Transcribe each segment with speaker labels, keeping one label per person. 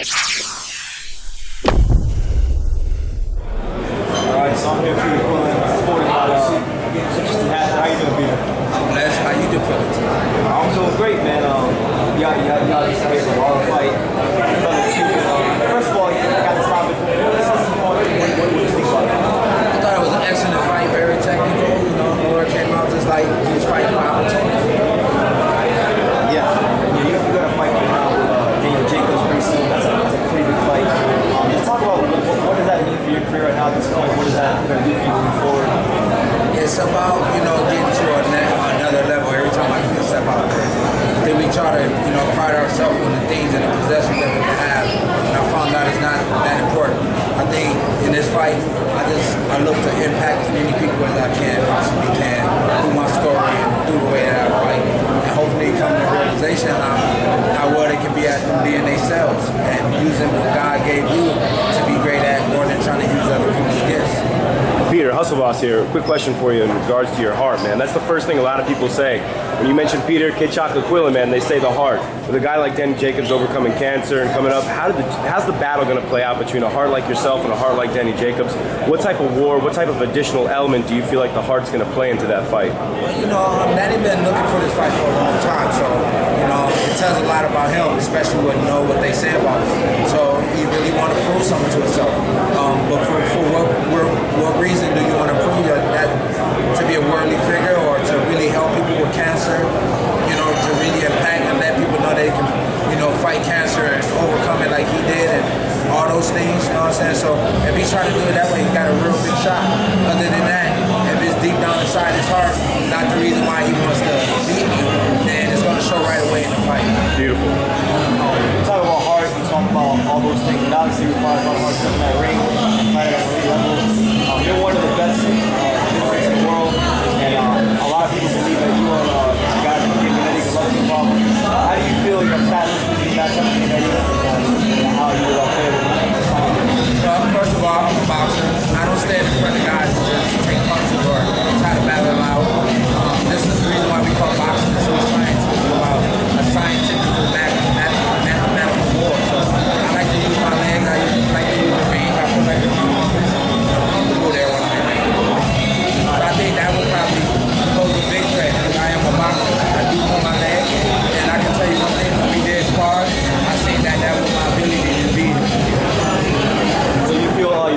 Speaker 1: Alright, so I'm here for Quillin, supporting interesting hat. How you doing, Peter?
Speaker 2: I'm blessed. How you doing, Philip?
Speaker 1: I'm doing great, man. Y'all just made a long fight. First of all, you got this topic. What do you think about it?
Speaker 2: I thought it was an excellent fight, very technical. You know, Laura came out just like he was fighting for opportunity.
Speaker 1: Yeah, you're going to fight right now with Daniel Jacobs pretty soon. That's a pretty big fight. Just talk about what does that mean for your career right now at this point? What is that going to do for you moving forward?
Speaker 2: It's about, getting to another level every time I can step out there. Then we try to, pride ourselves on the things and the possessions that we have. And I found out it's not that important. I think in this fight, I look to impact as many people as I possibly can through my story and through the way that I fight. And hopefully come to the realization how well they can be at being themselves and using what God gave you to be great at more than trying to use other people's gifts.
Speaker 3: Peter, Hustle Boss here. Quick question for you in regards to your heart, man. That's the first thing a lot of people say. When you mention Peter, Kid Chocolate Quillin, man, they say the heart. With a guy like Danny Jacobs overcoming cancer and coming up, how's the battle going to play out between a heart like yourself and a heart like Danny Jacobs? What type of war, what type of additional element do you feel like the heart's going to play into that fight?
Speaker 2: Well, Danny been looking for this fight for a long time, so, it tells a lot about him, especially when what they say about him. So he really want to prove something to himself. But for what reason do you want to prove that to be a worldly figure or to really help people with cancer, to really impact and let people know they can, fight cancer and overcome it like he did and all those things, you know what I'm saying? So if he's trying to do it that way, he got a real big shot. Other than that, if it's deep down inside his heart, not the reason why he wants to beat you, then it's going to show right away in the fight.
Speaker 3: Beautiful.
Speaker 1: You talk about heart, you talk about all those things, and obviously you require a lot of heart in that ring, fight at elite level. You're one of the best in the world, and a lot of people believe that you are a guy that can get a lucky problem. How do you feel your status when you match up with and how you will play with
Speaker 2: First of all, I'm a boxer. I don't stand in front of guys and just take punches or try to battle them out. This is the reason why we call boxing so science. It's about a scientific mathematical war. So I like to use my legs. I like to use the ring. I feel like I'm comfortable there when I'm in there. So I think that would probably pose a big threat because I am a boxer. I do pull my legs. And I can tell you one thing, when we did spar, I seen that was my ability to beat him.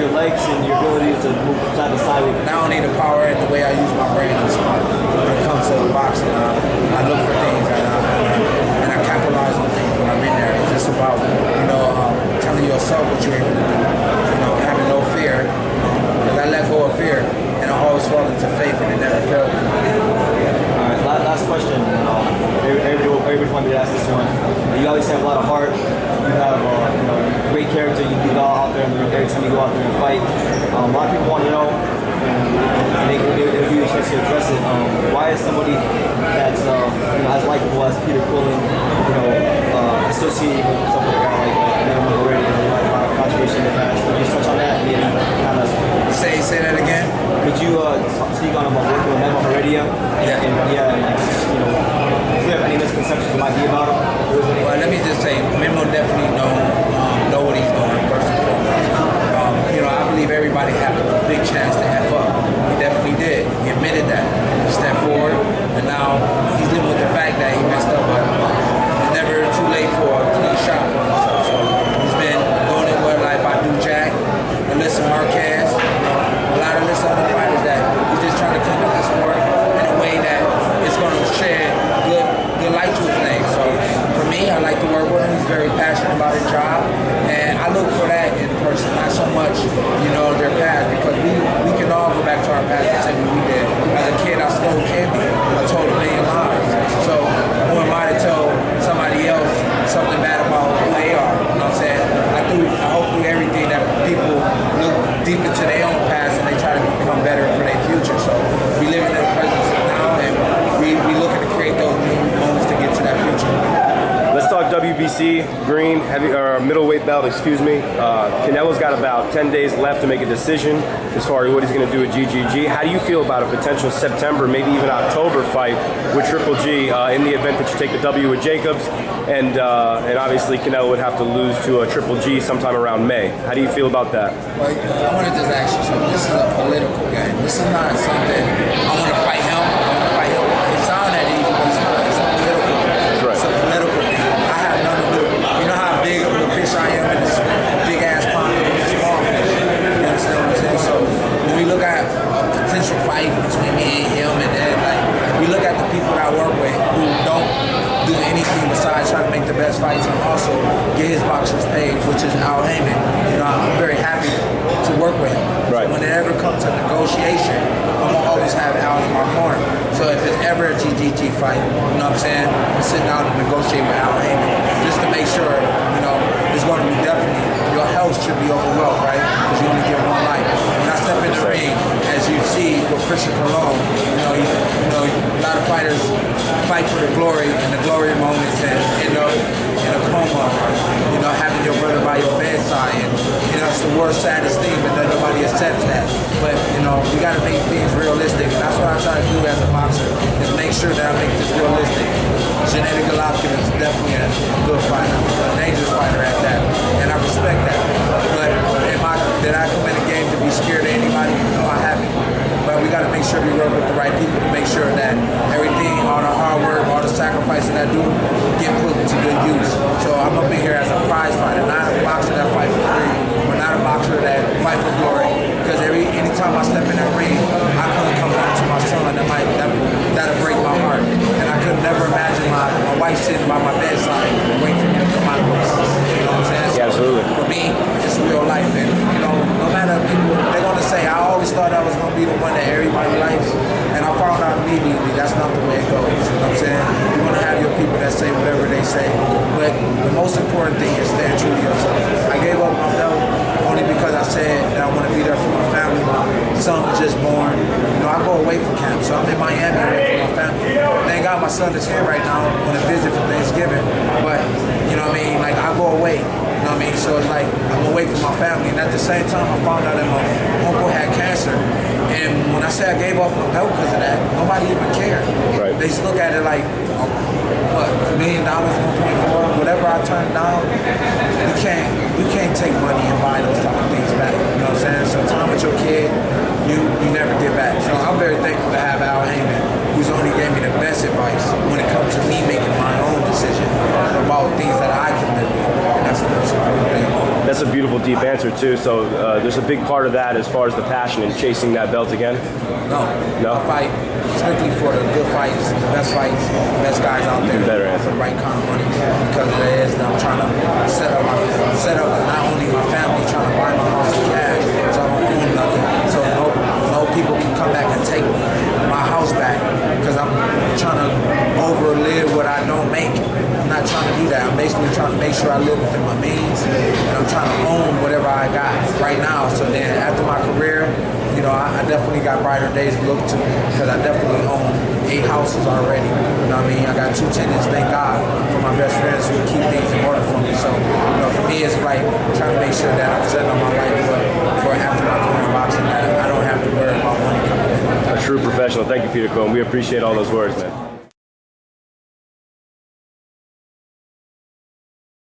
Speaker 1: your legs and your ability to move side to side with it?
Speaker 2: Not only the power and the way I use my brain to smart. When it comes to boxing, I look for things and I capitalize on things when I'm in there. It's just about, telling yourself what you're able to do. Having no fear. Because I let go of fear and I always fall into faith and it never failed me.
Speaker 1: Alright, last question. Everybody wanted to ask this one. You obviously have a lot of heart. You have great character. You do it all out there every time you go out there and fight. A lot of people want to know, and they'll give you a chance to address it. Why is somebody that's as likable as Peter Quillin, associated with someone like a guy like Haymon already? A lot of controversy in the past. Can you just touch on that? Maybe kind of
Speaker 2: say that again.
Speaker 1: Could you speak on about working with Haymon already?
Speaker 2: Yeah.
Speaker 1: If you have any misconceptions that might be about him?
Speaker 2: Well, let me just say, Memo definitely know what he's doing, first and foremost. I believe everybody had a big chance to F up. He definitely did. He admitted that. He stepped forward, and now he's living with the fact that he messed up, but it's never too late to take a shot for himself. So he's been doing it with like Badu Jack, Alyssa Marquez, a lot of this other fighters that he's just trying to clean up the sport in a way that it's going to shed good light to his name. So for me, I like to work with him. He's very passionate about his job, and I look for that in a person, not so much, their past, because we can all go back to our past and say what we did. As a kid, I stole candy. I told a million lies. So who am I to tell somebody else something bad about who they are? You know what I'm saying? I hope through everything that people look deep into their own past and they try to become better for their future. So we live in the present now, and we looking to create those new moments to get to that future.
Speaker 3: Let's talk WBC. WBC green, middleweight belt, excuse me. Canelo's got about 10 days left to make a decision as far as what he's going to do at GGG. How do you feel about a potential September, maybe even October fight with Triple G in the event that you take the W with Jacobs, and obviously Canelo would have to lose to a Triple G sometime around May. How do you feel about that?
Speaker 2: Well, I want to just ask you something. This is a political game. This is not something I want to fight him. I want to fight him. It sounds that easy, but it's not. It's political.
Speaker 3: That's right.
Speaker 2: It's a political thing. I have nothing to do. You know how big of a fish I am in this big ass pond of a small fish. You understand what I'm saying? So when we look at a potential fight between me and him, and then like we look at the people that I work with who don't do anything besides try to make the best fights and also get his boxers paid, which is Al Haymon. You know, I'm very happy to work with him.
Speaker 3: Right.
Speaker 2: So when it ever comes to negotiation, I'm gonna always have Al in my corner. So if it's ever a GGG fight, you know what I'm saying, I'm sitting down and negotiate with Al Haymon just to make sure, you know, it's gonna be definitely, your health should be over wealth, right? Because you only get one life. When I step in the ring, as you see with Christian Quillin, you know, a lot of fighters fight for the glory and the glory moments and end up in a coma, you know, having your brother by your bedside, and you know, it's the worst, saddest thing, but then nobody accepts that. But you know, we got to make things realistic, and that's what I try to do as a boxer, is make sure that I make this realistic. Gennady Golovkin is definitely a good fighter, a dangerous fighter at that, and I respect that. But did I come in the game to be scared of anybody? No, I haven't. But we got to make sure we work with the right people to make sure that everything, all the hard work, all the sacrifices that I do, get put to good use. So I'm up in here as a prize fighter, not a boxer that fight for free, or not a boxer that fight for glory. Because anytime I step in that ring, I couldn't come home to my son. That'll break my heart. And I could never imagine my wife sitting by my bedside waiting for me to come out of the ring. You know what I'm saying?
Speaker 3: Yeah, absolutely.
Speaker 2: So for me, it's real life. And you know, no matter people, they're gonna say, I always thought I was gonna be the one that everybody likes. And I found out immediately that's not the way it goes. You know what I'm saying? You're gonna have your people that say whatever they say. But the most important thing is staying true to yourself. I gave up my belt only because I said that I want to be there for my family. My son was just born. You know, I go away from camp, so I'm in Miami away from my family. Thank God my son is here right now on a visit for Thanksgiving. But, you know what I mean, like I go away. You know what I mean? So it's like I'm away from my family. And at the same time, I found out that my uncle had cancer. And when I say I gave up my belt because of that, nobody even cared.
Speaker 3: Right.
Speaker 2: They just look at it like, what, $1 million, 1.4, whatever I turn down, you can't take money and buy those type of things back. You know what I'm saying? So time with your kid, you never get back. So I'm very thankful to have Al Haymon, who's only gave me the best advice when it comes to me making my own decision about things that I can live with. And that's the most important thing.
Speaker 3: That's a beautiful, deep answer too. So there's a big part of that as far as the passion in chasing that belt again.
Speaker 2: No. I fight strictly for the good fights, the best guys out there.
Speaker 3: Better answer.
Speaker 2: For the right kind of money, because it is. I'm trying to set up not only my family, trying to buy my house in cash, so I don't own nothing. So no people can come back and take my house back, because I'm trying to overlive what I don't make. I'm not trying to do that. I'm basically trying to make sure I live within my means, and I'm trying to own whatever I got right now. So then after my career, you know, I definitely got brighter days to look to, because I definitely own 8 houses already. You know what I mean? I got 2 tenants, thank God, for my best friends who keep things in order for me. So, you know, for me, it's like trying to make sure that I'm setting up my life for after my career boxing, that I don't have to worry about money coming in.
Speaker 3: A true professional. Thank you, Peter Quillin. We appreciate all those words, man.